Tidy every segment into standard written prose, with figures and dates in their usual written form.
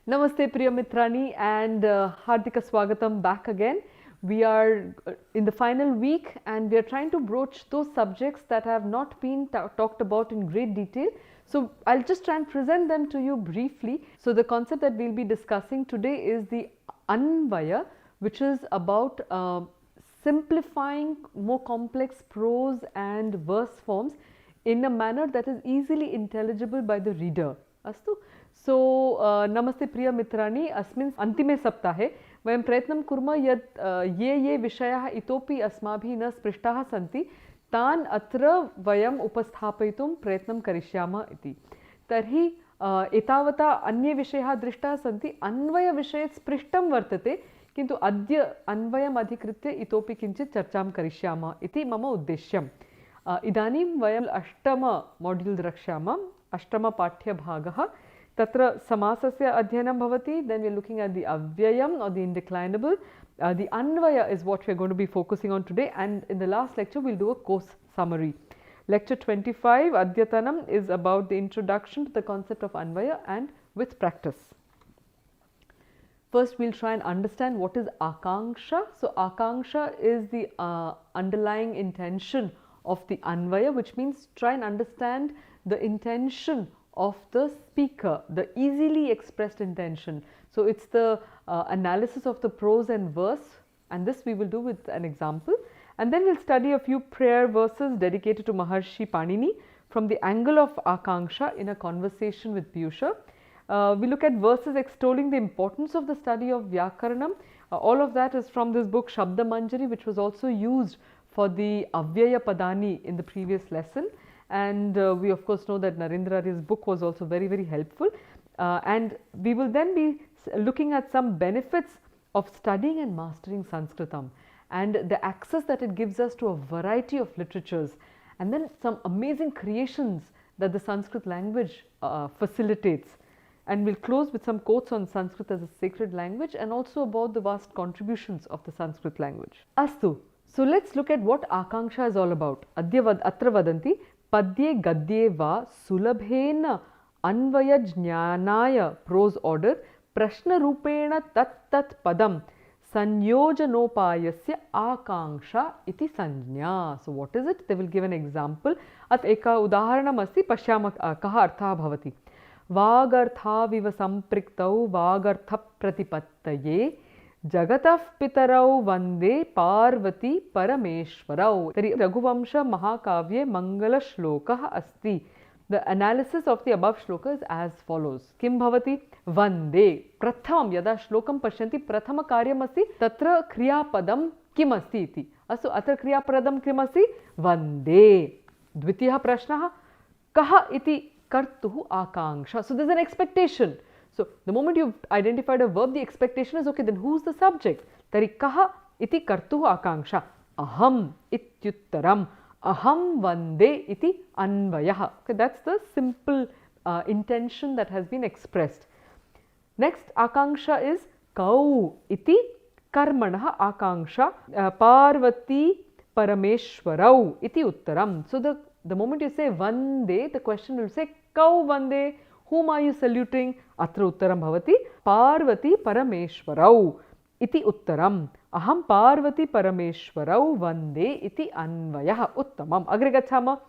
Namaste Priya Mitrani and Hardika Swagatam back again. We are in the final week and we are trying to broach those subjects that have not been talked about in great detail. So I'll just try and present them to you briefly. So the concept that we'll be discussing today is the Anvaya, which is about simplifying more complex prose and verse forms in a manner that is easily intelligible by the reader. Astu? So नमस्ते प्रिय मित्राणि अस्मिन् अन्तिमे सप्ताहे वयं प्रयत्नं कुर्मः यत् ये विषयाः इतोपि अस्माभिः न स्पृष्टाः सन्ति तान् अत्र वयम् उपस्थापयितुं प्रयत्नं करिष्यामः इति। तर्हि एतावता अन्ये विषयाः दृष्टाः सन्ति, अन्वयविषये स्पृष्टं वर्तते, किन्तु अद्य अन्वयम् अधिकृत्य इतोपि किञ्चित् चर्चां करिष्यामः इति मम उद्देश्यम्। इदानीं वयम् अष्टम मॉड्यूल द्रक्ष्यामः, अष्टमपाठ्यभागः। तत्र समासस्य अध्ययनं भवति, then we are looking at the avyayam or the indeclinable. The anvaya is what we are going to be focusing on today, and in the last lecture we will do a course summary. Lecture 25 Adyatanam is about the introduction to the concept of anvaya and with practice. First we will try and understand what is akanksha. So akanksha is the underlying intention of the anvaya, which means try and understand the intention of the speaker, the easily expressed intention. So it's the analysis of the prose and verse, and this we will do with an example, and then we'll study a few prayer verses dedicated to Maharshi Panini from the angle of akanksha in a conversation with Piyusha. We look at verses extolling the importance of the study of Vyakaranam. All of that is from this book Shabda Manjari, which was also used for the Avyaya Padani in the previous lesson. And we of course know that Narendra Arya's book was also very helpful, and we will then be looking at some benefits of studying and mastering Sanskritam and the access that it gives us to a variety of literatures, and then some amazing creations that the Sanskrit language facilitates. And we'll close with some quotes on Sanskrit as a sacred language and also about the vast contributions of the Sanskrit language. Astu. So let's look at what akanksha is all about. Atra vadanti Padye gadye va sulabhena anvaya jnanaya prose order prashna rupena tat padam sanyojanopayasya akanksha iti sanjna. So what is it? They will give an example. At eka udaharanam asti pashyama kaha artha bhavati. Vagarthaviva sampriktau vagartha pratipattaye Jagatah Pitarau Vande Parvati Parameshwarau. Tari Raghuvamsha Mahakavye Mangala Shloka Asti. The analysis of the above shloka is as follows. Kim Bhavati Vande Prathamam Yada Shlokam Pashyanti Prathama Karyam Asti Tatra Kriya Padam Kim Asti iti. Astu Atra Kriya Padam Kim Asti Vande. Dvitiyaha Prashnaha Kaha iti Kartuhu Akanksha. So there is an expectation. So the moment you've identified a verb, the expectation is okay, then who's the subject? Tari kaha iti kartuhu akanksha. Aham ityuttaram. Aham vande iti anvayaha. Okay, that's the simple intention that has been expressed. Next, akanksha is kau iti karmanaha akanksha. Parvati parameshwarau iti uttaram. So the moment you say vande, the question will say kau vande. Whom are you saluting? Atra uttaram bhavati Parvati Parameshwarau iti uttaram. Aham Parvati Parameshwarau vande iti anvayah uttamam. Agre gachama.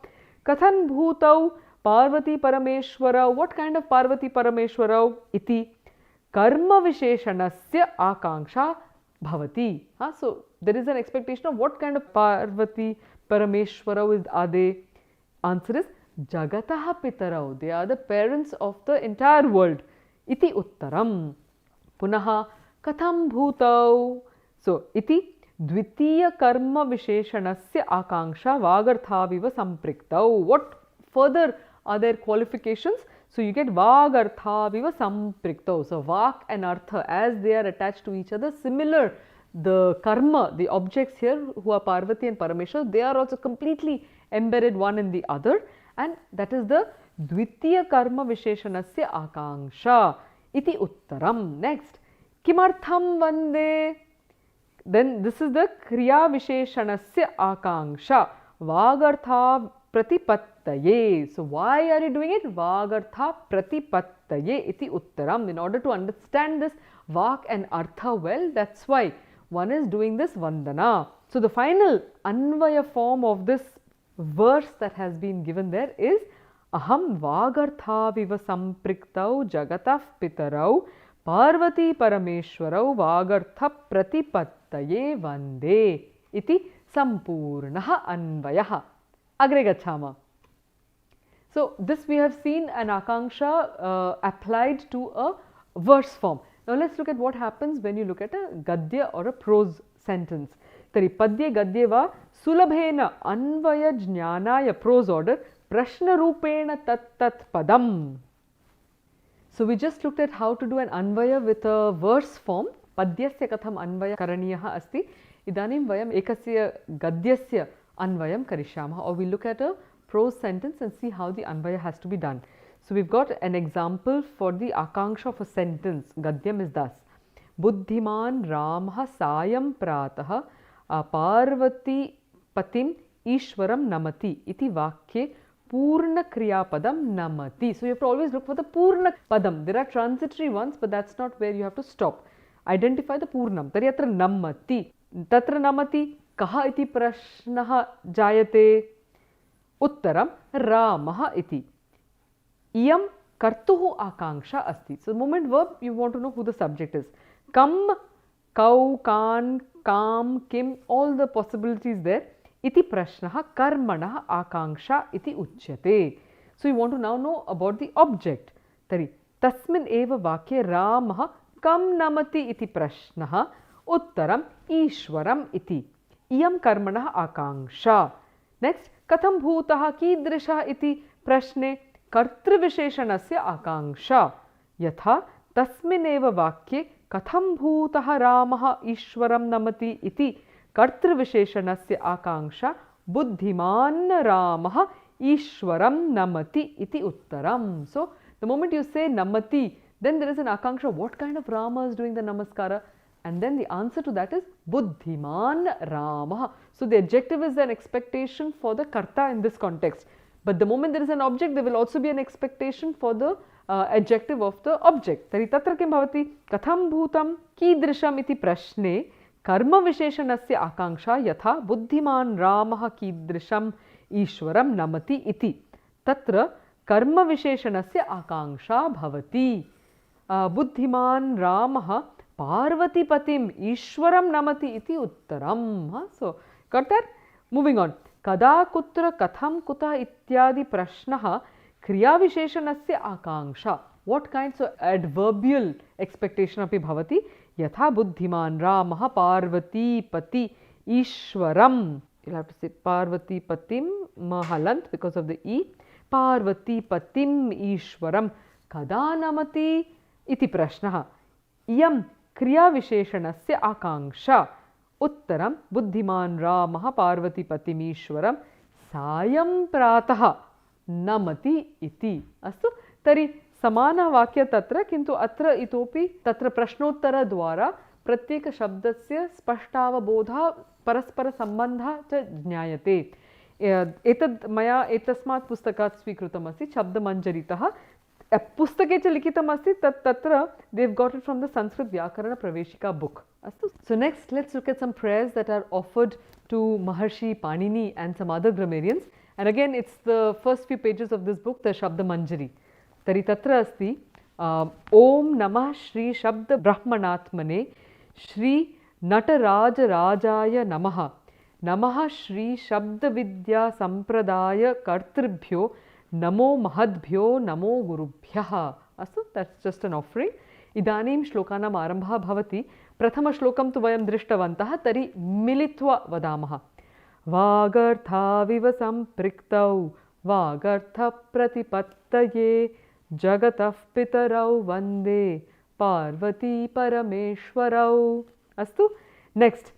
Kathan bhutau Parvati Parameshwarau. What kind of Parvati Parameshwarau? Iti karma visheshanasya akanksha bhavati. So there is an expectation of what kind of Parvati Parameshwarau are they? Answer is Jagatah Pitarau. They are the parents of the entire world. Iti uttaram. Punaha katham bhutau. So iti dvitiya karma visheshanasya akanksha vagarthaviva sampriktau. What further are their qualifications? So you get vagarthaviva sampriktau. So vak and artha, as they are attached to each other, similar the karma, the objects here who are Parvati and Parameshwar, they are also completely embedded one in the other, and that is the Dvitiya karma visheshanasya akanksha iti uttaram. Next, kimartham vande. Then this is the kriya visheshanasya akanksha vagartha pratipattaye. So why are you doing it? Vagartha pratipattaye iti uttaram. In order to understand this vak and artha well, that's why one is doing this vandana. So the final anvaya form of this verse that has been given there is aham vagartha viva sampriktau jagatah pitarau Parvati Parameshwarau Vagartha Pratipattaye Vande iti Sampurnaha Anvayaha. Agre gachama. So this we have seen an akanksha applied to a verse form. Now let's look at what happens when you look at a gadya or a prose sentence. Tari padye gadye va sulabhena anvaya jnanaya, prose order, prashna rupena tat tat padam. So we just looked at how to do an anvaya with a verse form. Padyasya katham anvaya karaniyaha asti. Idanim vayam ekasya gadyasya anvayam karishyamah. Or we look at a prose sentence and see how the anvaya has to be done. So we've got an example for the akanksha of a sentence. Gadyam is thus. Buddhiman Ramah Sayam Pratah Parvati Patim Ishwaram Namati iti vakye Purna Kriya Padam Namati. So you have to always look for the Purna Padam. There are transitory ones, but that's not where you have to stop. Identify the Purnam. Tari atra Namati. Tatra Namati Kaha iti prashnaha jayate. Uttaram Ramaha iti. Iyam kartuhu akanksha asti. So the moment verb, you want to know who the subject is. Kam, kau, kan, kam, kim, all the possibilities there. Iti prashnaha karmanaha akanksha iti uchyate. So you want to now know about the object. Tari tasmin eva vakye Ramaha kam namati iti prashnaha uttaram ishwaram iti. Iyam karmanaha akanksha. Next, katham bhutaha kidrisha iti prashne kartru visheshanasya akanksha. Yatha tasmin eva vakye katham bhutaha Ramaha ishwaram namati iti Kartru Visheshanasya Akanksha Buddhiman Ramaha Ishwaram Namati iti Uttaram. So the moment you say Namati, then there is an Akanksha. What kind of Rama is doing the Namaskara? And then the answer to that is Buddhiman Ramaha. So the adjective is an expectation for the Karta in this context. But the moment there is an object, there will also be an expectation for the adjective of the object. Tari tatra kim bhavati? Katham bhutam kidrisham iti prashne Karma Visheshanasya Akanksha Yatha Buddhiman Ramaha Kidrisham Ishwaram Namati iti. Tatra Karma Visheshanasya Akanksha Bhavati. Buddhiman Ramaha Parvati Patim Ishwaram Namati iti Uttaram. So, got that? Moving on. Kada Kutra Katham Kuta Ityadi Prashnaha Kriya Visheshanasya Akanksha. What kinds of adverbial expectation api bhavati? Yatha Buddhiman Ramaha Parvati Pati Ishwaram. You'll have to say Parvati Patim Mahalant because of the E. Parvati Patim Ishwaram. Kada Namati iti prashnaha. Iyam Kriya Visheshanasya Akanksha. Uttaram Buddhiman Ramaha Parvati Patim Ishwaram. Sayam Prataha Namati iti. Astu tari Samana Vakya Tatra Kintu Atra Itopi Tatra Prashnottara Dwara Pratyeka Shabdasya Spashtava Bodha Paraspara Sambandha Cha Jnayate. Etad Maya Etasmat Pustakat Svikrutamasi Shabda Manjaritaha. Pustake cha likitamasti tatra they've got it from the Sanskrit Vyakarana Praveshika book. So next let's look at some prayers that are offered to Maharshi Panini and some other grammarians. And again it's the first few pages of this book, the Shabda Manjari. Tari tatra asti Om Namah Shri Shabda Brahmanatmane Shri Nataraja Rajaya Namaha Namaha Shri Shabda Vidya Sampradaya Kartribhyo Namo Mahadbhyo Namo Gurubhyaha. Astu, that's just an offering. Idanim shlokanam arambha bhavati. Prathama shlokam tu vayam drishtavantah tari militva vadamaha. Vagartha viva sampriktau Vagartha pratipattaye Jagatah pitarau vande Parvati Parameshwarau. Astu. Next,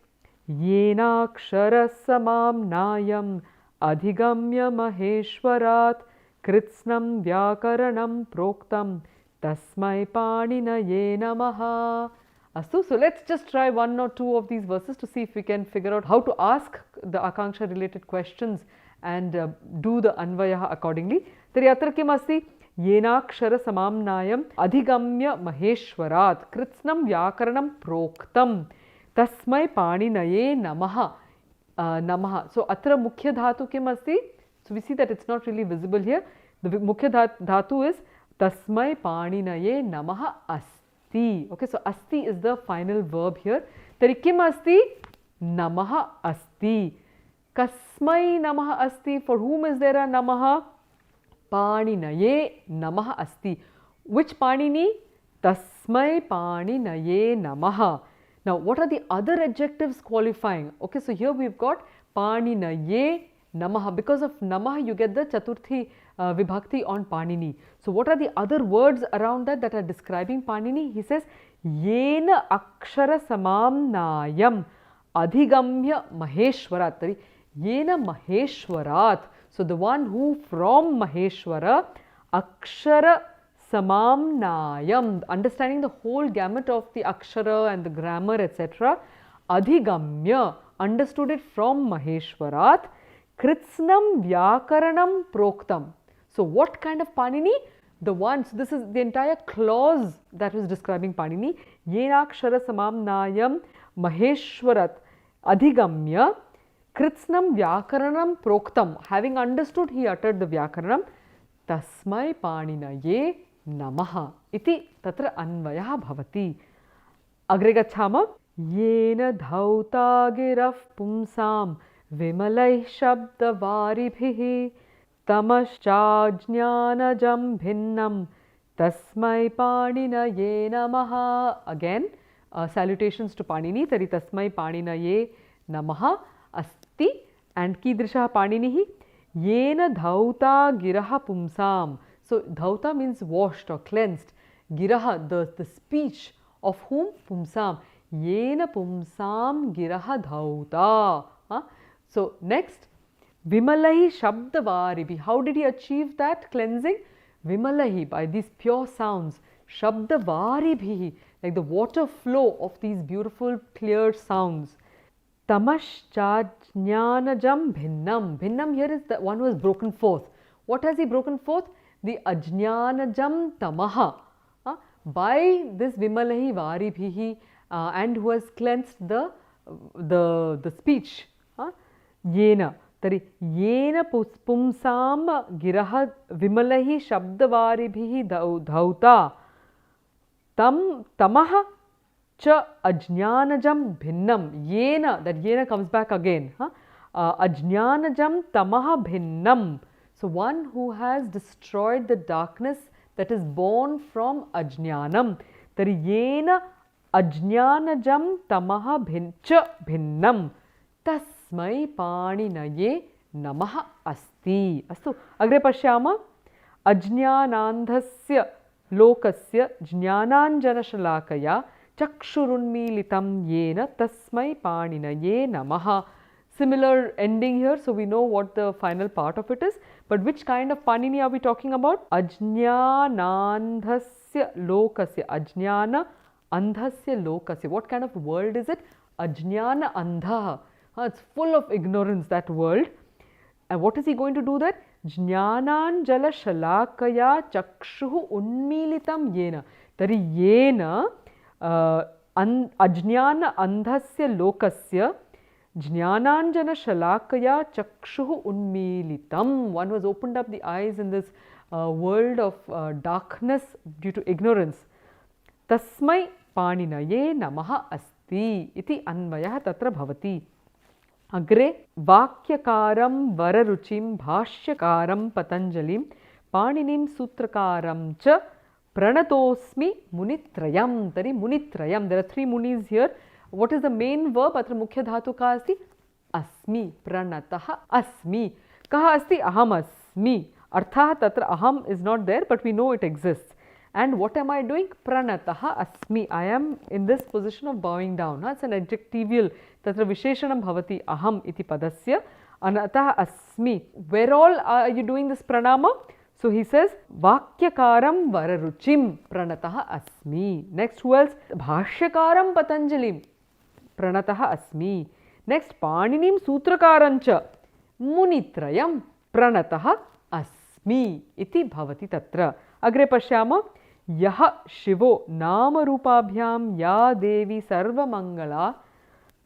येनाक्षरसमाम्नायम् अधिगम्य महेश्वरात् कृत्स्नं व्याकरणं प्रोक्तं तस्मै पाणिनये नमः. Astu, so let's just try one or two of these verses to see if we can figure out how to ask the Akanksha related questions and do the Anvayah accordingly. Tari atra kim asti? Yenakshara samamnayam adhigamya maheshwarat kritsnam vyakaranam proktam tasmai paninaye namaha. Namaha. So atra mukhya dhatu kim asti? So we see that it's not really visible here. The mukhya dhatu is tasmai paninaye namaha asti. Okay, so asti is the final verb here. Tari kim asti? Namaha asti. Kasmai namaha asti. For whom is there a namaha? Paninaye namaha asti. Which Panini? Tasmai paninaye namaha. Now, what are the other adjectives qualifying? Okay, so here we've got paninaye namaha. Because of namaha, you get the Chaturthi vibhakti on Panini. So, what are the other words around that are describing Panini? He says, Yena akshara samamnayam adhigamya maheshwarat. Yena maheshwarat. So, the one who from Maheshwara akshara samamnayam, understanding the whole gamut of the akshara and the grammar, etc. Adhigamya, understood it from Maheshwarat. Kritsnam vyakaranam proktam. So, what kind of Panini? The one, so this is the entire clause that was describing Panini. Yenakshara samamnayam maheshwarat adhigamya kritsnam vyakaranam proktam. Having understood, he uttered the vyakaranam. Tasmai paninaye namaha. Iti tatra anvayah bhavati. Agre gacchama. Yena dhauta giraf pumsam vimalai shabda varibhihi tamaschaajnanajam bhinnam tasmai paninaye namaha. Again, salutations to Panini. Tari tasmai paninaye namaha asti. And kidrisha paninihi? Yena dhauta giraha pumsam. So, dhauta means washed or cleansed. Giraha, the speech of whom? Pumsam. Yena pumsam giraha dhauta. So, next, Vimalahi Shabdavaribi. How did he achieve that cleansing? Vimalahi, by these pure sounds. Shabdavaribhi, like the water flow of these beautiful clear sounds. Tamashchajnanajam bhinnam. Bhinnam here is the one who has broken forth. What has he broken forth? The ajnanajam tamaha. By this Vimalahi Varibhihi and who has cleansed the speech. Yena. Tari yena pumsam giraha vimalahi shabdavaribhihi dhauta tam tamaha cha ajnanajam bhinnam. Yena, that yena comes back again. Ajnanajam tamaha bhinnam. So, one who has destroyed the darkness that is born from ajnanam. Tari yena ajnanajam tamaha bhinnam. Tasmai paninaye namaha asti. Astu. Agre pashyama. Ajnanandhasya lokasya jnananjana shalakaya chakshurunmilitam yena tasmai paninaye namaha. Similar ending here, so we know what the final part of it is. But which kind of Panini are we talking about? Ajnanandhasya lokasya. Ajnana andhasya lokasya. What kind of world is it? Ajnana andha. It's full of ignorance, that world. And what is he going to do that? Jnananjala shalakaya chakshuhu unmilitam yena. Tari yena ajnana andhasya lokasya jnananjana shalakaya chakshuhu unmilitam. One was opened up the eyes in this world of darkness due to ignorance. Tasmai paninaye namaha asti. Iti anvayah tatra bhavati. Agre vakyakaram vararuchim bhashyakaram patanjalim paninim sutrakaram cha pranatosmi munitrayam. Tari munitrayam. There are three munis here. What is the main verb? Atra mukhya dhatu ka asti? Asmi. Pranataha asmi. Kaha asti? Aham asmi. Artha tatra aham is not there, but we know it exists. And what am I doing? Pranataha asmi. I am in this position of bowing down. It's an adjectival. Tatra visheshanam bhavati aham iti padasya. Anatah asmi. Where all are you doing this pranama? So he says, Vakyakaram vararuchim pranataha asmi. Next, who else? Bhashyakaram Patanjalim pranataha asmi. Next, Paninim Sutrakarancha Munitrayam pranataha asmi iti bhavati tatra. Agre pashyama. Yaha Shivo Namarupabhyam Ya Devi Sarvamangala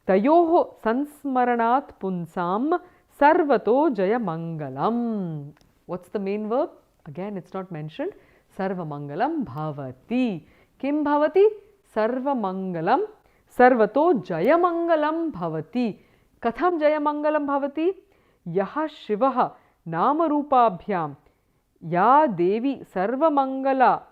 Tayoho Sansmaranat Punsam Sarvato Jaya Mangalam. What's the main verb? Again, it's not mentioned. Sarvamangalam bhavati. Kim bhavati? Sarvamangalam. Sarvato Jayamangalam bhavati. Katham Jayamangalam bhavati? Yaha Shivaha Namarupabhyam Ya Devi Sarvamangala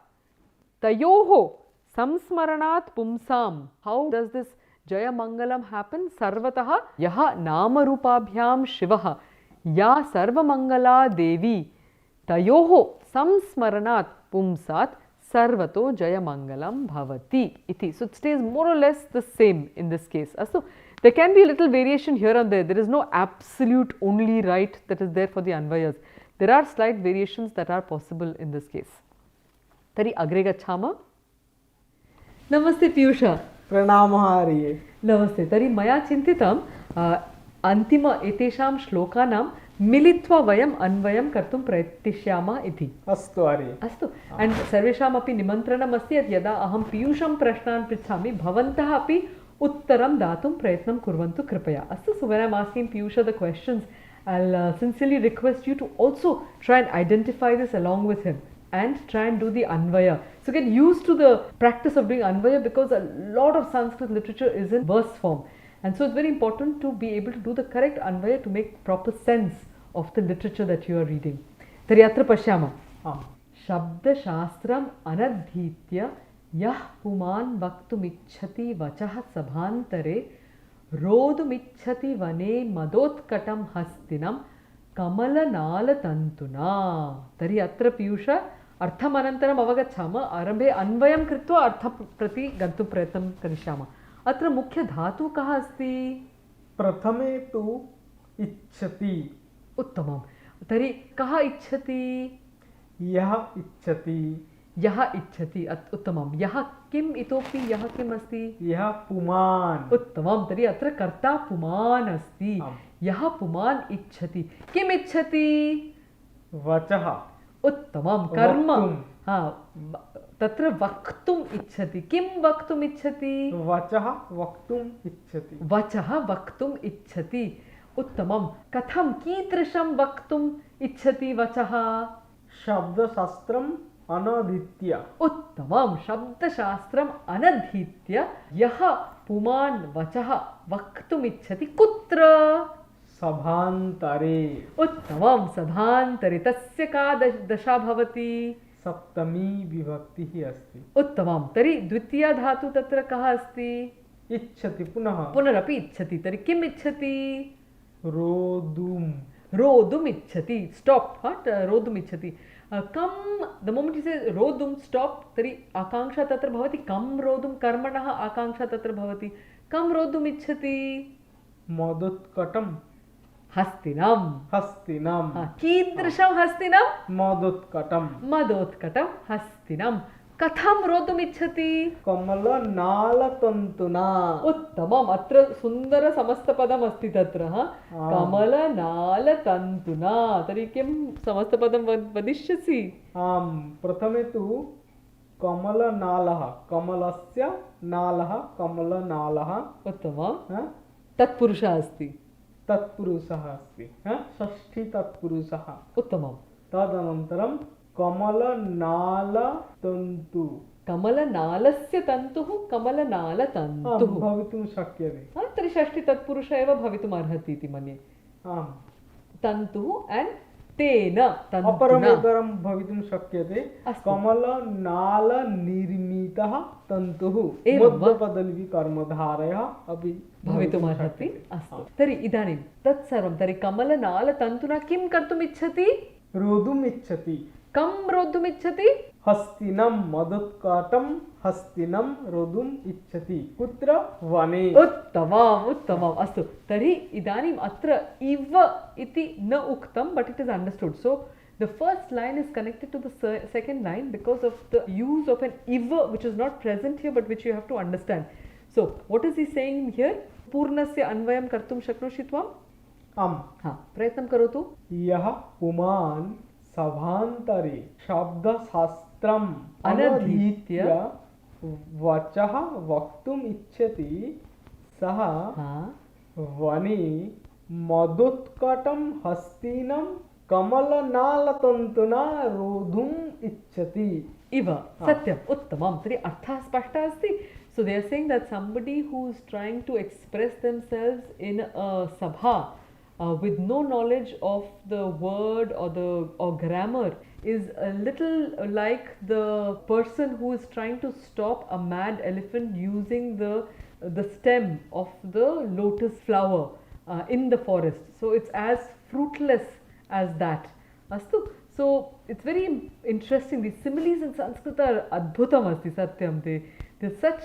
Tayoho Samsmaranat Pumsam. How does this Jaya Mangalam happen? Sarvataha Yaha Namarupabhyam Shivaha Ya Sarvamangala Devi Tayoho Samsmaranat Pumsat Sarvato Jaya Mangalam Bhavati iti. So it stays more or less the same in this case. So there can be a little variation here and there. There is no absolute only right that is there for the Anvayas. There are slight variations that are possible in this case. Tari agre gachhama. Namaste Piyusha. Pranamah Arye. Namaste. Tari maya chintitam antima etesham shlokanam militva vayam anvayam kartum prayatishyama iti. Astu Arye. Astu. And sarvesham api nimantranam asti yat yada aham piyusham prashnan prichhami bhavantah api uttaram datum prayatnam kurvantu kripaya. Astu. So when I'm asking Piyusha the questions, I'll sincerely request you to also try and identify this along with him and try and do the Anvaya. So get used to the practice of doing Anvaya because a lot of Sanskrit literature is in verse form. And so it's very important to be able to do the correct Anvaya to make proper sense of the literature that you are reading. Tari atra pashyama. Shabda Shastram Anadhitya Yah Puman Vaktumichhati Vachaha Sabhantare Rodumichhati Vane Madotkatam Hastinam Kamala Nala Tantuna. Tari atra Piyusha Artham Anantaram Avagachama Arambhe Anvayam Kritva Artha Prati Gantu Prayatam Karishama. Atra Mukhya Dhatu Kaha Asti? Prathame tu Ichchati. Uttamam. Tari Kaha Ichchati? Yaha Ichchati. Yaha Ichchati. Uttamam. Yaha Kim itopi Yaha Kim Asti? Yaha Puman. Uttamam. Tari atra Karta Puman Asti. Yaha Puman Ichchati. Kim Ichchati? Vachaha. Uttamam. Karma. Tatra Vaktum Ichchati. Kim Vaktum Ichchati? Vachaha Vaktum Ichchati. Vachaha Vaktum Ichchati. Uttamam. Katham Kitrasham Vaktum Ichchati Vachaha? Shabda Shastram Anadhitya. Uttamam. Shabda Shastram Anadhitya Yaha Puman Vachaha Vaktum Ichchati Kutra? Sabhantare. Uttamam. Sabhantare. Tasya ka dasha bhavati? Saptami Vibhakti asti. Uttamam. Tari Dvitiya dhatu tatra kaha asti? Ichchati punaha. Punarapi Ichchati. Tari Kim Ichchati? Rodum. Rodum Ichchati. Stop. Rodum Ichchati. Kam, the moment he says Rodum, stop. Tari Akanksha tatra bhavati. Kam Rodum Karmanaha Akanksha tatra bhavati. Kam Rodum Ichchati? Madotkatam. Hastinam. Hastinam. Kidrisham Hastinam? Madotkatam. Madotkatam Hastinam. Katham Rodum Ichchati? Kamala Nala Tantuna. Uttamam. Atra Sundara Samastapadam asti tatra. Kamala Nala Tantuna. Tari kim Samastapadam vadishyasi? Prathame tu Kamala Nalaha. Kamalasya Nalaha. Kamala Nalaha. Uttamam. Tatpurusha asti. Tatpurusaha asti. Shashti Tatpurusaha. Uttamam. Tadanantaram Kamala Nala Tantu. Kamala Nalasya Tantuhu Kamala Nala Tantuhu. Bhavitum shakyate. Tari Shashti Tatpurusha eva bhavitum arhati iti manye. Tantuhu and Tena Tantuna. Aparamekaram bhavitum shakyate. Kamala Nala Nirmitaha Tantuhu. Madhyapadalvi karmadharaya abhi bhavitum arhati. Astu. Tari idanim tat sarvam. Tari Kamala Nala Tantuna kim kartum ichchati? Rodum Ichchati. Kam Rodum Ichchati? हस्तिनं मदुत्कटं हस्तिनं रोद्धुम् इच्छति कुत्र वने उत्तमम् उत्तमम् अस्तु तर्हि इदानीम् अत्र इव इति न उक्तं but it is understood so the first line is connected to the second line because of the use of an iv which is not present here but which you have to understand. So what is he saying here? पूर्णस्य अन्वयं कर्तुं शक्नोषि त्वम्? आम् हा प्रयत्नं करोतु. यः पुमान् सभान्तरे शब्दशास्त्रम् अनधीत्य वचः वक्तुम् इच्छति सः वने मदोत्कटं हस्तिनं कमलनालतन्तुना रोद्धुम् इच्छति इव सत्यम् उत्तमं तर्हि अर्थः स्पष्टः अस्ति. So they are saying that somebody who is trying to express themselves in a sabha with no knowledge of the word or grammar is a little like the person who is trying to stop a mad elephant using the stem of the lotus flower in the forest. So it's as fruitless as that. Astu. So it's very interesting. These similes in Sanskrit are adbhutam asti satyam. They're such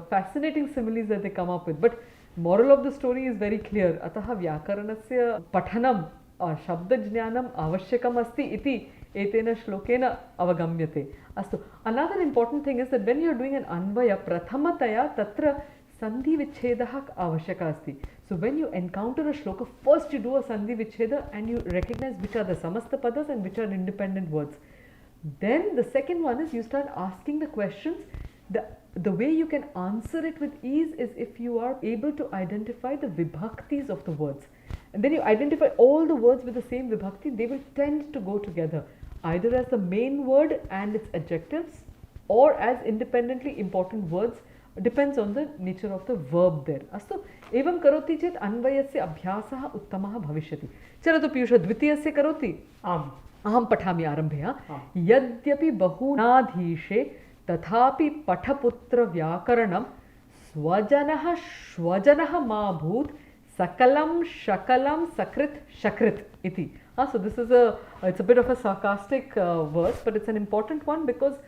fascinating similes that they come up with. But moral of the story is very clear. Ataha vyakaranasya pathanam shabdajnanam avashyakam asti iti etena shlokena avagamyate. Astu. Another important thing is that when you're doing an anvaya prathamataya tatra sandhi vichhedah avashyaka asti. So when you encounter a shloka, first you do a sandhi vichheda and you recognize which are the samasta padas and which are independent words. Then the second one is you start asking the questions. The way you can answer it with ease is if you are able to identify the vibhaktis of the words. And then you identify all the words with the same vibhakti, they will tend to go together either as the main word and its adjectives or as independently important words. Depends on the nature of the verb there. Astu evam karoti chet अन्वयस्य अभ्यासः उत्तमः भविष्यति. चलतु पीयूष द्वितीयस्य करोति. आम् अहं पठामि आरम्भे. यद्यपि बहुनाधीशे तथापि पठपुत्र व्याकरणं स्वजनः श्वजनः मा भूत् sakalam shakalam sakrit shakrit iti. So this is it's a bit of a sarcastic verse, but it's an important one because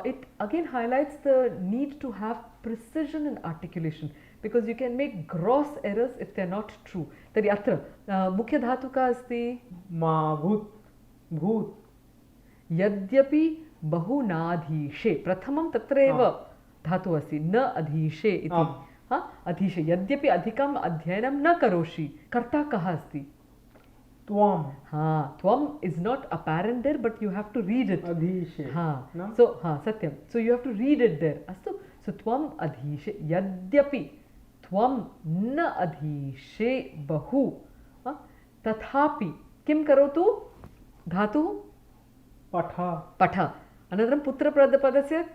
it again highlights the need to have precision in articulation, because you can make gross errors if they are not true. Tari atra mukhya dhatu ka asti ma bhut bhut yadyapi bahunadhishe prathamam tatra eva dhatu asti na adhishe iti. Adhishe yadyapi adhikam adhyanam na karoshi karta kaha asti Tvam. Tvam is not apparent there, but you have to read it. Adhishe. No? So, satyam. So you have to read it there. Astu. So tvam adhishe yadyapi tvam na adhishe bahu tathapi kim karotu dhatu Patha. Patha. Another putra padasya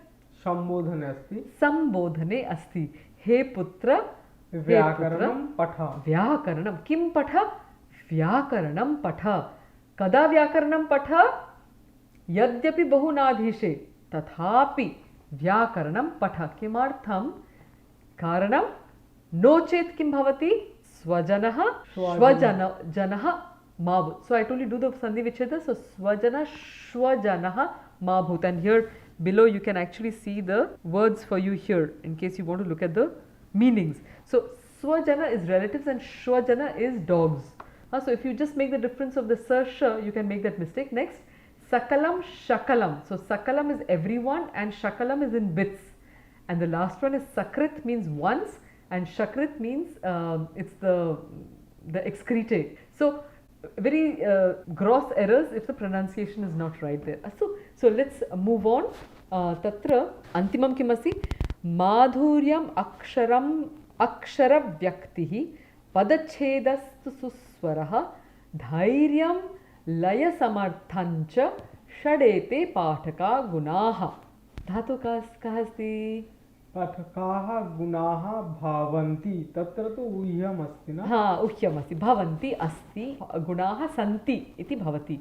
Sambodhane asti. Sambodhane asti. He putra. Vyakaranam patha. Vyakaranam. Kim patha? व्याकरणं पठ. कदा व्याकरणं पठ? यद्यपि बहुनाधीशे तथापि व्याकरणं पठ. किमर्थं? कारणं नो चेत् किं भवति? स्वजनः श्वजनः मा भूत्. So I told you do the sandhi vicheda. So swajana shwajanah ma bhut. And here below you can actually see the words for you here in case you want to look at the meanings. So swajana is relatives and shwajana is dogs. So if you just make the difference of the sarsha, you can make that mistake. Next, sakalam shakalam. So sakalam is everyone and shakalam is in bits. And the last one is sakrit, means once, and shakrit means it's the excrete. So very gross errors if the pronunciation is not right there. So let's move on. Tatra antimam kimasi madhuryam akshara vyaktihi padachhedastu suswaraha dhairyam laya samarthancha षडेते पाठका गुणाः. धातु कः अस्ति? पाठकाः गुणाः भवन्ति. तत्र तु ऊह्यम् अस्ति न? ऊह्यम् अस्ति. भवन्ति अस्ति, गुणाः सन्ति इति भवति.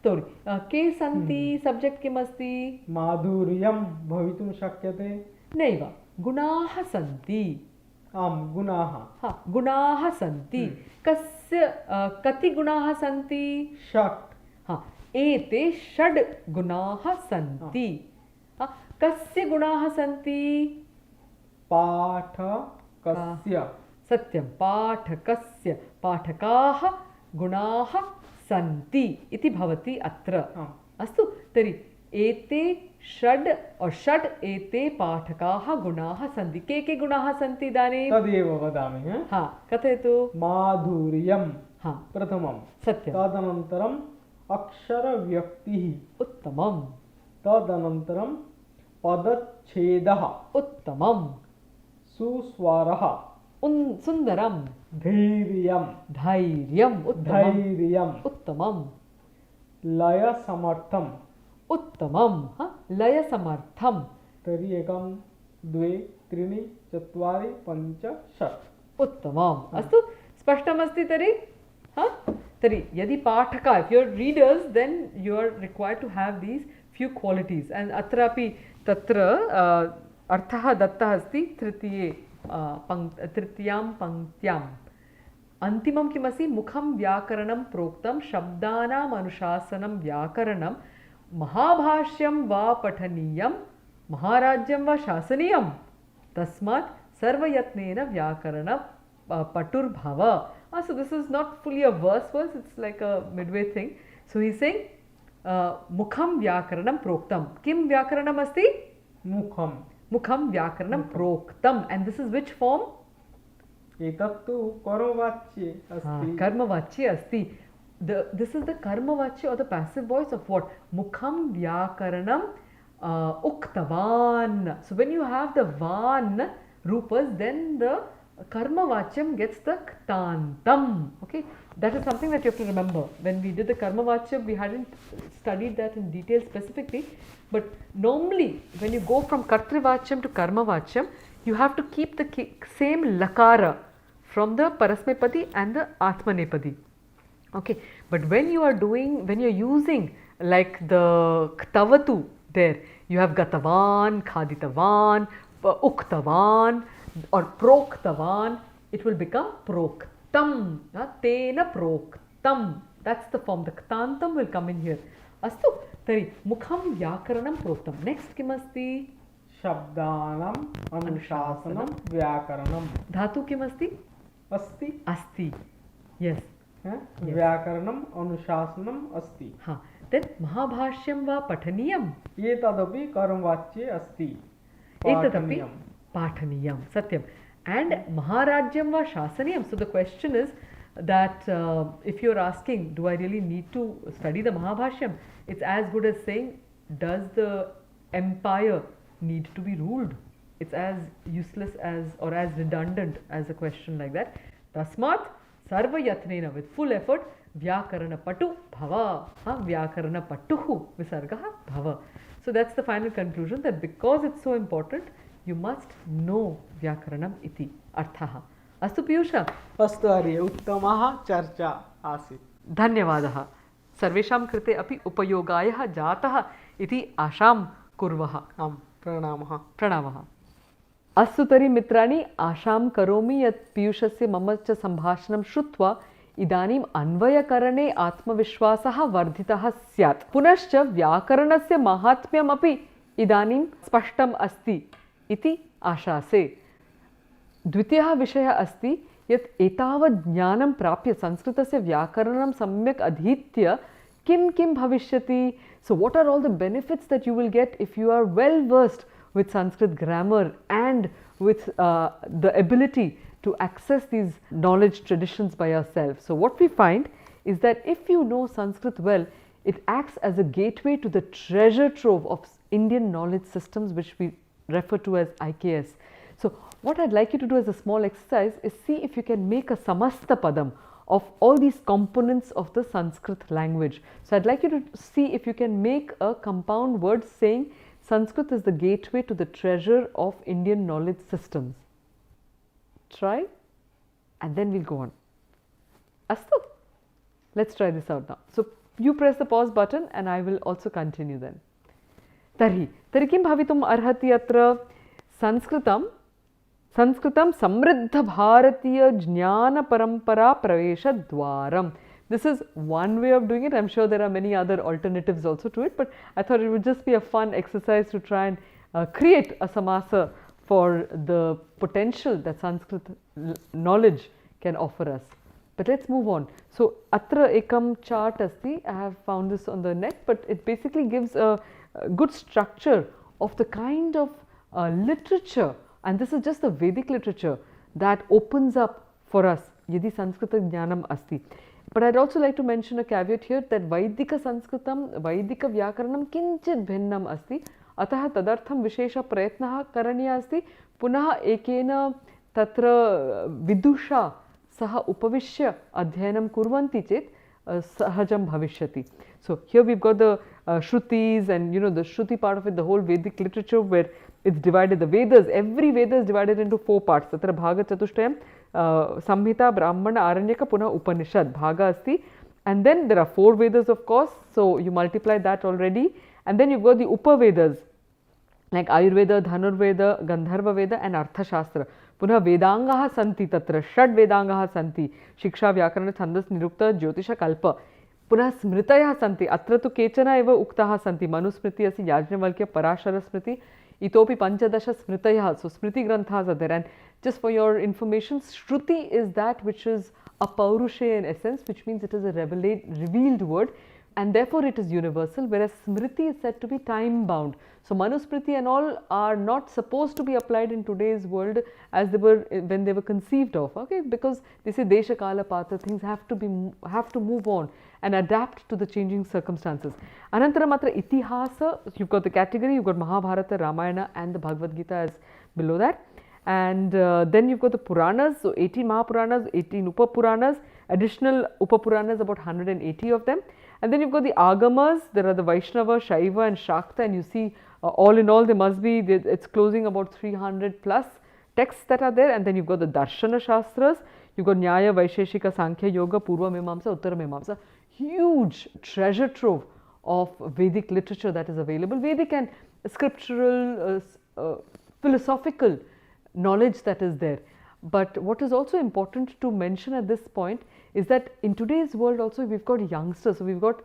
तर्हि के सन्ति? सब्जेक्ट् किम् अस्ति? माधुर्यं भवितुं शक्यते. नैव, गुणाः सन्ति. आम्, गुणाः. गुणाः सन्ति. कस्य कति गुणाः सन्ति? षट्. एते षड् गुणाः सन्ति। कस्य गुणाः सन्ति? पाठकस्य। सत्यं, पाठकस्य, पाठकाः गुणाः सन्ति इति भवति अत्र। अस्तु, तर्हि एते षड् एते पाठकाः गुणाः सन्ति। के गुणाः सन्ति इदानीं? तदेव वदामि। कथयतु। माधुर्यं प्रथमं, सत्यं, तदनन्तरम् अक्षरव्यक्तिः, उत्तमं, तदनन्तरं पदच्छेदः, उत्तमं, सुस्वरः, सुन्दरं, धैर्यं, उत्तमं, लयसमर्थम्, उत्तमं, लयसमर्थं। तर्हि 1 2 3 4 5 6। उत्तमम्। अस्तु, स्पष्टमस्ति तर्हि? तर्हि यदि पाठका, if you are readers, then you are required to have these few qualities. And अत्रापि तत्र अर्थः दत्तः अस्ति तृतीयां पङ्क्त्याम्। अन्तिमं किमस्ति? मुखं व्याकरणं प्रोक्तं, शब्दानाम् अनुशासनं व्याकरणं, महाभाष्यं वा पठनीयं, महाराज्यं वा शासनीयं, तस्मात् सर्वयत्नेन व्याकरण पटुर्भव. So this is not fully a verse, it's like a midway thing. So he's saying mukham vyakaranam proktam. Kim vyakaranam asti? Mukham vyakaranam proktam. And this is which form? एतत्तु कर्मवाच्ये अस्ति। कर्मवाच्ये अस्ति. This is the karmavachya or the passive voice of what? Mukham vyakaranam uktavan. So when you have the van rupas, then the karmavachyam gets the ktantam. Okay, that is something that you have to remember. When we did the karmavachyam, we hadn't studied that in detail specifically, but normally when you go from kartrivachyam to karmavachyam, you have to keep the same lakara from the parasmepadi and the atmanepadi. Okay, but when you are using like the ktavatu there, you have gatavan, khaditavan, uktavan or proktavan, it will become proktam. Tena proktam. That's the form. The ktantam will come in here. Astu, tari mukham vyakaranam proktam. Next kimasti? Shabdanam anushasanam vyakaranam. Dhatu kimasti? Asti. Asti. Yes. व्याकरणम अनुशासनम अस्ति. Then महाभाष्यं वा पठनीयं. एतदपि कर्मवाच्ये अस्ति. एतदपि पाठनीयं. सत्यं. And महाराज्यं वा शासनीयं. So the question is that if you are asking, do I really need to study the Mahabhashyam? It's as good as saying, does the empire need to be ruled? It's as useless as or as redundant as a question like that. Tasmat sarva yatnena, with full effort, vyakarana patu bhava. Vyakarana patuhu visargaha bhava. So that's the final conclusion, that because it's so important, you must know vyakaranam iti arthaha. Astu Piyusha? अस्तु आर्य, उत्तमः चर्चा आसीत्. धन्यवादः. सर्वेषां कृते अपि उपयोगाय जातः इति आशां कुर्वः. आम्, प्रणामः. प्रणामः. अस्तु तर्हि मित्राणि, आशां करोमि यत् पीयूषस्य मम च सम्भाषणं श्रुत्वा इदानीम् अन्वयकरणे आत्मविश्वासः वर्धितः स्यात्. पुनश्च व्याकरणस्य माहात्म्यमपि इदानीं स्पष्टम् अस्ति इति आशासे. द्वितीयः विषयः अस्ति यत् एतावत् ज्ञानं प्राप्य संस्कृतस्य व्याकरणं सम्यक् अधीत्य किं भविष्यति. So what are all the benefits that you will get if you are well versed with Sanskrit grammar and with the ability to access these knowledge traditions by yourself. So what we find is that if you know Sanskrit well, it acts as a gateway to the treasure trove of Indian knowledge systems, which we refer to as IKS. So what I'd like you to do as a small exercise is see if you can make a samasta padam of all these components of the Sanskrit language. So I'd like you to see if you can make a compound word saying Sanskrit is the gateway to the treasure of Indian knowledge systems. Try, and then we'll go on. Astu? Let's try this out now. So you press the pause button and I will also continue then. Tarhi किं भवितुम् अर्हति अत्र? संस्कृतं समृद्ध भारतीय ज्ञान परंपरा प्रवेशद्वारं. this is one way of doing it. I'm sure there are many other alternatives also to it, but I thought it would just be a fun exercise to try and create a samasa for the potential that Sanskrit knowledge can offer us. But let's move on. So, atra ekam chart asti, I have found this on the net, but it basically gives a good structure of the kind of literature, and this is just the Vedic literature that opens up for us, yadi Sanskrita jnanam asti. But I'd also like to mention a caveat here that Vaidika Sanskritam, Vaidika Vyakaranam kinchit bhinnam asti, atah tadartham vishesha prayatnah karaniya asti, punah ekena tatra vidusha saha upavishya adhyanam kurvanti chet sahajam bhavishyati. So here we've got the Shrutis and the Shruti part of it, the whole Vedic literature where it's divided, the Vedas, every Veda is divided into 4 parts. Tatra Bhaga Chatushtayam, Samhita, Brahmana, Aranyaka, Puna Upanishad, Bhaga asti. And then there are 4 Vedas of course, so you multiply that already. And then you've got the Upavedas like Ayurveda, Dhanurveda, Gandharva Veda and Arthashastra. Punah Vedangaha santi tatra, Shad Vedangaha santi, Shiksha, Vyakarana, Chandas, Nirukta, Jyotisha, Kalpa. Punah Smritaya santi, Atra tu Kechana eva Uktaha santi, Manusmriti asi Yajnavalkya, Parashara Smriti, Itopi Panchadasha Smritaya. So Smriti Granthas are there. And just for your information, Shruti is that which is a Paurusha in essence, which means it is a revealed word, and therefore it is universal, whereas Smriti is said to be time bound. So Manusmriti and all are not supposed to be applied in today's world as they were when they were conceived of, okay, because they say Desha Kala Patra, things have to move on and adapt to the changing circumstances. Anantara Matra Itihasa, you've got the category, you've got Mahabharata, Ramayana and the Bhagavad Gita as below that. And then you've got the Puranas, so 18 Mahapuranas, 18 Upapuranas, additional Upapuranas, about 180 of them. And then you've got the Agamas, there are the Vaishnava, Shaiva and Shakta, and you see all in all there must be, it's closing about 300 plus texts that are there. And then you've got the Darshana Shastras, you've got Nyaya, Vaisheshika, Sankhya, Yoga, Purva Mimamsa, Uttara Mimamsa, huge treasure trove of Vedic literature that is available, Vedic and scriptural, philosophical knowledge that is there. But what is also important to mention at this point is that in today's world also we've got youngsters. So we've got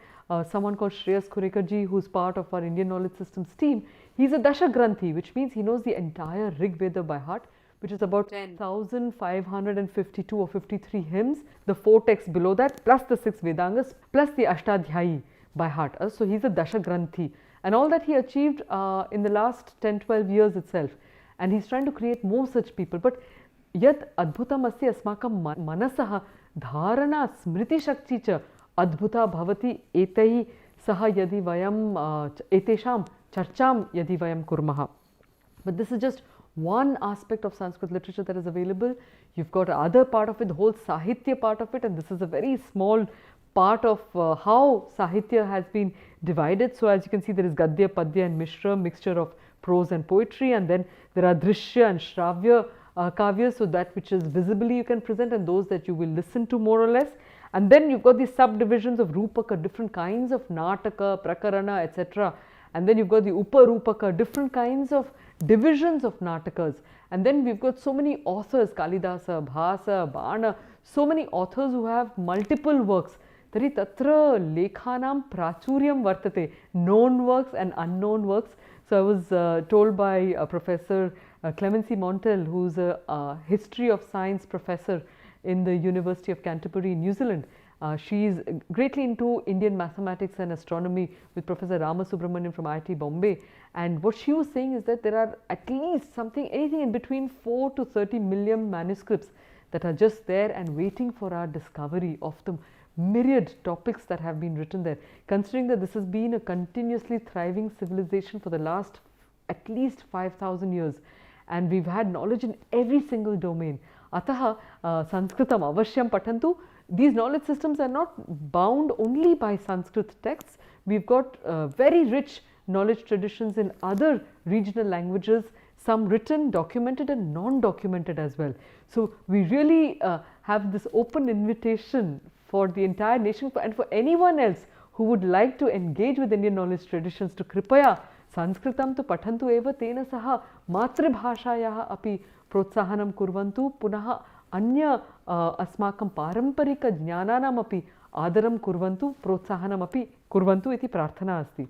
someone called Shreyas Kurekarji, who's part of our Indian Knowledge Systems team. He's a Dasha Granthi, which means he knows the entire Rig Veda by heart, which is about 10,552 or 53 hymns, the 4 texts below that, plus the 6 Vedangas, plus the Ashtadhyayi by heart. So he's a Dasha Granthi. And all that he achieved in the last 10-12 years itself. And he's trying to create more such people. But yat adbhutam asti asmakam manasaha dharana smriti shakti cha adbhuta bhavati etai saha yadi vayam etesham charcham yadi vayam kurmaha. But this is just one aspect of Sanskrit literature that is available. You've got other part of it, the whole Sahitya part of it, and this is a very small part of how Sahitya has been divided. So as you can see, there is Gadya, Padya and Mishra, mixture of prose and poetry, and then there are Drishya and Shravya Kavyas, so that which is visibly you can present and those that you will listen to more or less. And then you've got these subdivisions of Rupaka, different kinds of Nataka, Prakarana, etc. And then you've got the Uparupaka, different kinds of divisions of Natakas. And then we've got so many authors, Kalidasa, Bhasa, Bana, so many authors who have multiple works. Tari tatra lekhanam prachuryam vartate, known works and unknown works. So I was told by Professor Clemency Montel, who's a history of science professor in the University of Canterbury, New Zealand. She's greatly into Indian mathematics and astronomy with Professor Ramasubramanian from IIT Bombay. And what she was saying is that there are at least anything in between 4 to 30 million manuscripts that are just there and waiting for our discovery of the myriad topics that have been written there. Considering that this has been a continuously thriving civilization for the last at least 5,000 years, and we've had knowledge in every single domain. Ataha Sanskritam avashyam patantu. These knowledge systems are not bound only by Sanskrit texts. We've got very rich knowledge traditions in other regional languages, some written, documented and non-documented as well. So we really have this open invitation for the entire nation and for anyone else who would like to engage with Indian knowledge traditions to kripaya Sanskritam tu pathantu eva tena saha matribhashayaha api protsahanam kurvantu punaha अन्य अस्माकं पारम्परिकज्ञानानामपि आदरं कुर्वन्तु, प्रोत्साहनमपि कुर्वन्तु इति प्रार्थना अस्ति.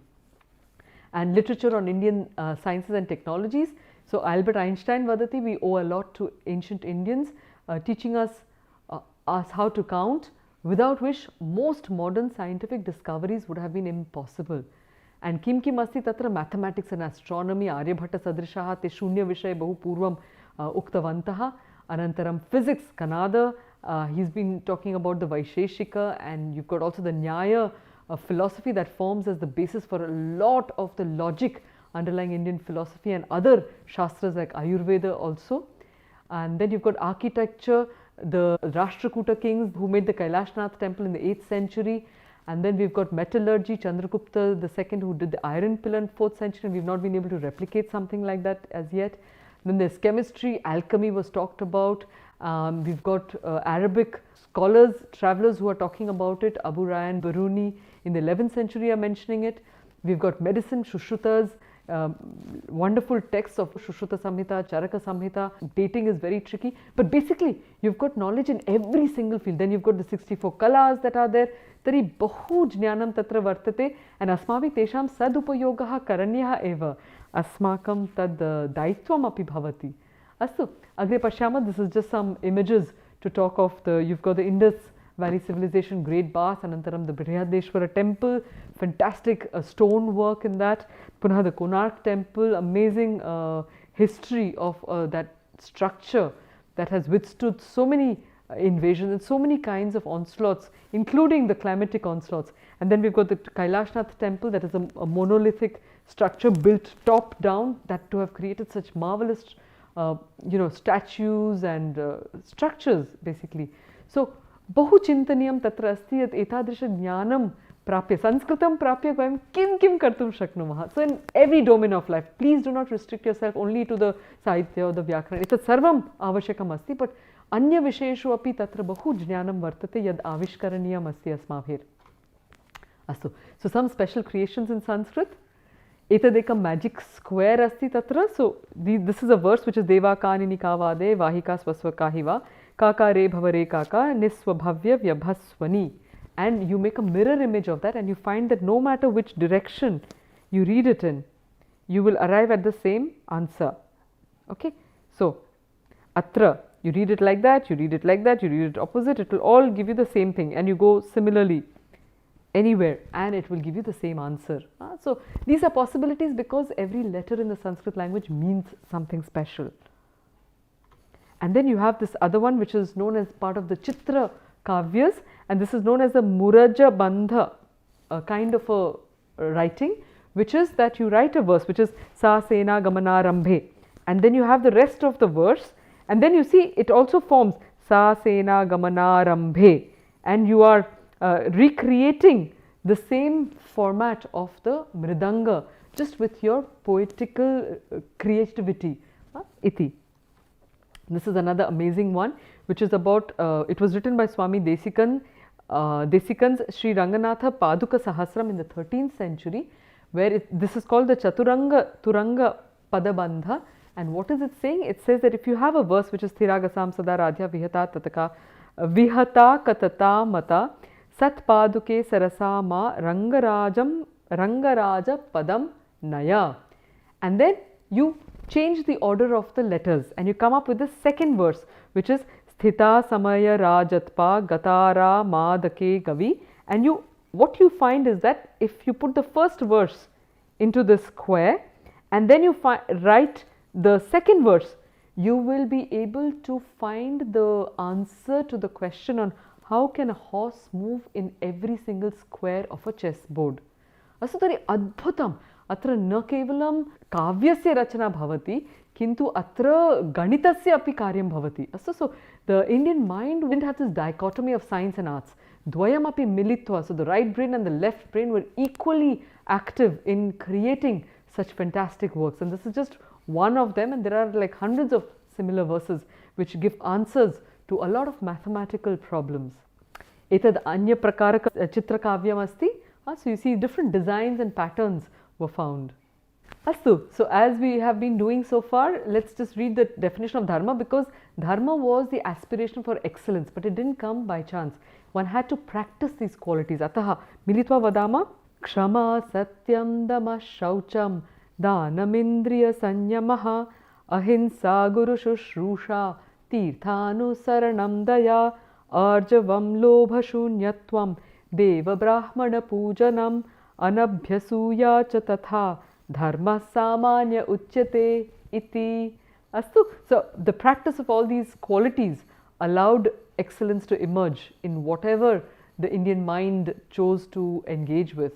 And literature on Indian sciences and technologies. So Albert Einstein vadati, we owe a lot to ancient Indians teaching us how to count, without which most modern scientific discoveries would have been impossible. And kim asti tatra mathematics and astronomy, Aryabhatta sadrishaha te shunya vishay bahu purvam uktavantaha. Anantaram physics, Kanada, he's been talking about the Vaisheshika, and you've got also the Nyaya, a philosophy that forms as the basis for a lot of the logic underlying Indian philosophy and other shastras like Ayurveda also. And then you've got architecture, the Rashtrakuta kings who made the Kailashnath temple in the 8th century. And then we've got metallurgy, Chandragupta II who did the iron pillar in 4th century, and we've not been able to replicate something like that as yet. Then there's chemistry, alchemy was talked about. We've got Arabic scholars, travelers who are talking about it. Abu Rayyan Biruni in the 11th century are mentioning it. We've got medicine, Shushrutas, wonderful texts of Shushruta Samhita, Charaka Samhita. Dating is very tricky, but basically you've got knowledge in every single field. Then you've got the 64 kalas that are there. Tari bahu jnanam tatra vartate, and asmavi tesham sadupayogaha karanyah eva. Asmakam tad daitvam api bhavati. Astu, agre pashyama, this is just some images to talk of you've got the Indus Valley civilization, Great Bath, Anantaram the Brihadeshwara temple, fantastic stone work in that. Punha the Konark temple, amazing history of that structure that has withstood so many invasions and so many kinds of onslaughts, including the climatic onslaughts. And then we've got the Kailashnath temple, that is a monolithic structure built top down, that to have created such marvelous statues and structures basically. So बहु चिन्तनीयं तत्र अस्ति यत् एतादृश ज्ञानं प्राप्य संस्कृतं प्राप्य वयं किं कर्तुं शक्नुमः. So in every domain of life, please do not restrict yourself only to the साहित्य or the व्याकरण. एतत् सर्वम् आवश्यकम् अस्ति, बट् अन्य विषयेषु अपि तत्र बहु ज्ञानं वर्तते यद् आविष्करणीयम् अस्ति अस्माभिः. अस्तु, so some special creations in Sanskrit. एतदेकं magic square अस्ति तत्र. So this is a verse which is देवा कानिनि कावादे वाहिका स्वस्वकाहि वा काका भवरे काका nisvabhavya vyabhaswani. And you make a mirror image of that, and you find that no matter which direction you read it in, you will arrive at the same answer. Okay, so atra, you read it like that, you read it like that, you read it opposite, it will all give you the same thing, and you go similarly anywhere and it will give you the same answer. So these are possibilities because every letter in the Sanskrit language means something special. And then you have this other one which is known as part of the Chitra Kavyas, and this is known as the Muraja Bandha, a kind of a writing, which is that you write a verse which is Sa Sena Gamana Rambhe, and then you have the rest of the verse, and then you see it also forms Sa Sena Gamana Rambhe, and you are recreating the same format of the Mridanga, just with your poetical creativity. Iti. This is another amazing one, which is about, it was written by Swami Desikan's Sri Ranganatha Paduka Sahasram in the 13th century, where this is called the Chaturanga Turanga Padabandha. And what is it saying? It says that if you have a verse which is Thiragasam Sada Radhya Vihata Tataka Vihata Katata Mata Sat Paduke Sarasa Ma Rangaraja Padam Naya, and then you change the order of the letters and you come up with the second verse, which is Sthita Samaya Rajatpa Gatara Madake Gavi, and what you find is that if you put the first verse into the square and then you write the second verse, you will be able to find the answer to the question on how can a horse move in every single square of a chessboard. Astu tari adbhutam. Atra न केवलं काव्यस्य रचना भवति, किन्तु अत्र गणितस्य अपि कार्यं भवति. अस्तु, so the Indian mind didn't have this dichotomy of science and arts. Dvayamapi militva, so the right brain and the left brain were equally active in creating such fantastic works, and this is just one of them, and there are like hundreds of similar verses which give answers to a lot of mathematical problems. Etad anya prakaraka chitra kavyam asti. So you see different designs and patterns were found. Astu. So as we have been doing so far, let's just read the definition of dharma, because dharma was the aspiration for excellence, but it didn't come by chance. One had to practice these qualities. Ataha militva vadama kshama satyam dama shaucham danamindriya sanyamaha ahimsa guru shushrusha tirthanusaranam daya arjavam lobha shunyatvam deva brahmana pujanam anabhyasuya cha tatha dharma samanya uchyate iti. Astu. So the practice of all these qualities allowed excellence to emerge in whatever the Indian mind chose to engage with.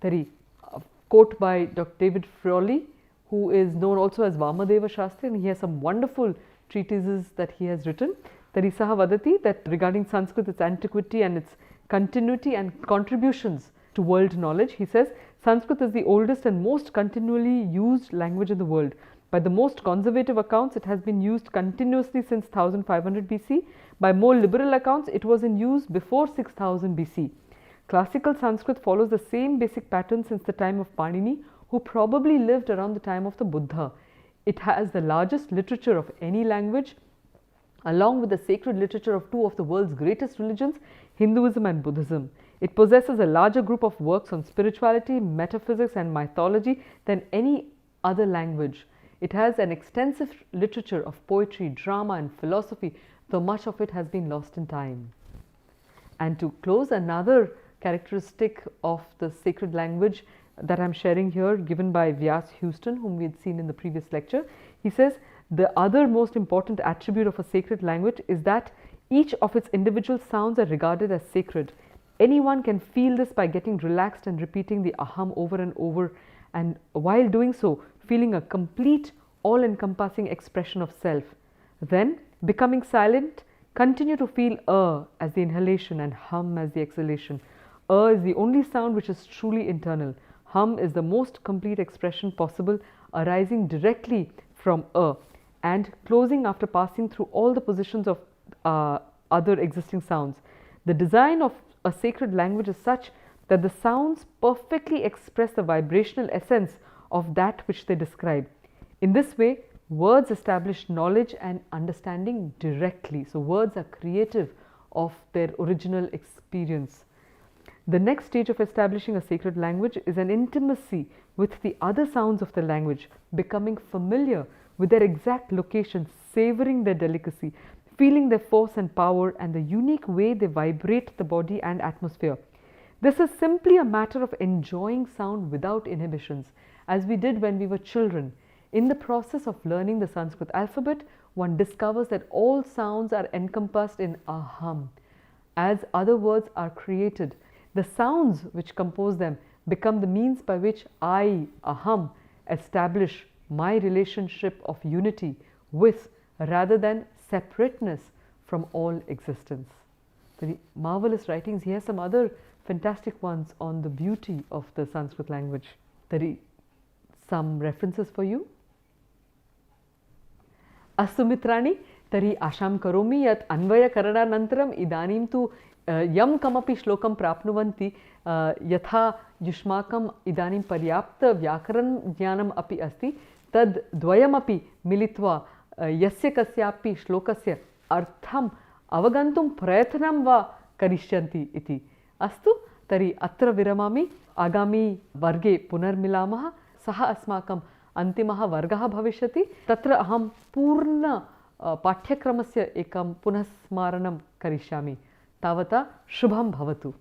Tari, a quote by Dr. David Frawley, who is known also as Vamadeva Shastri, and he has some wonderful treatises that he has written. Tari saha vadati, that regarding Sanskrit, its antiquity and its continuity and contributions to world knowledge, he says, Sanskrit is the oldest and most continually used language in the world. By the most conservative accounts, it has been used continuously since 1500 BC. By more liberal accounts, it was in use before 6000 BC. Classical Sanskrit follows the same basic pattern since the time of Panini, who probably lived around the time of the Buddha. It has the largest literature of any language, along with the sacred literature of two of the world's greatest religions, Hinduism and Buddhism. It possesses a larger group of works on spirituality, metaphysics and mythology than any other language. It has an extensive literature of poetry, drama and philosophy, though much of it has been lost in time. And to close, another characteristic of the sacred language that I am sharing here, given by Vyas Houston, whom we had seen in the previous lecture, he says, the other most important attribute of a sacred language is that each of its individual sounds are regarded as sacred. Anyone can feel this by getting relaxed and repeating the aham over and over, and while doing so, feeling a complete, all-encompassing expression of self. Then, becoming silent, continue to feel as the inhalation and hum as the exhalation. Is the only sound which is truly internal. Hum is the most complete expression possible, arising directly from and closing after passing through all the positions of other existing sounds. The design of a sacred language is such that the sounds perfectly express the vibrational essence of that which they describe. In this way, words establish knowledge and understanding directly. So words are creative of their original experience. The next stage of establishing a sacred language is an intimacy with the other sounds of the language, becoming familiar with their exact location, savoring their delicacy, feeling their force and power and the unique way they vibrate the body and atmosphere. This is simply a matter of enjoying sound without inhibitions, as we did when we were children. In the process of learning the Sanskrit alphabet, one discovers that all sounds are encompassed in aham. As other words are created, the sounds which compose them become the means by which I, aham, establish my relationship of unity with, rather than separateness from all existence. Very marvelous writings. He has some other fantastic ones on the beauty of the Sanskrit language. Some references for you. Astu mitrani, tari asham karomi yat anvaya karananantaram idanim tu yam kamapi shlokam prapnuvanti yatha yushmakam idanim paryapta vyakaran jnanam api asti tad dvayamapi militva yasya kasyapi shlokasya artham avagantum prayatnam va karishyanti iti. Astu tari atra viramami agami varge punarmilamaha saha asmakam अन्तिमः वर्गः भविष्यति. तत्र अहं पूर्ण पाठ्यक्रमस्य एकं पुनः स्मारणं करिष्यामि. तावता शुभं भवतु.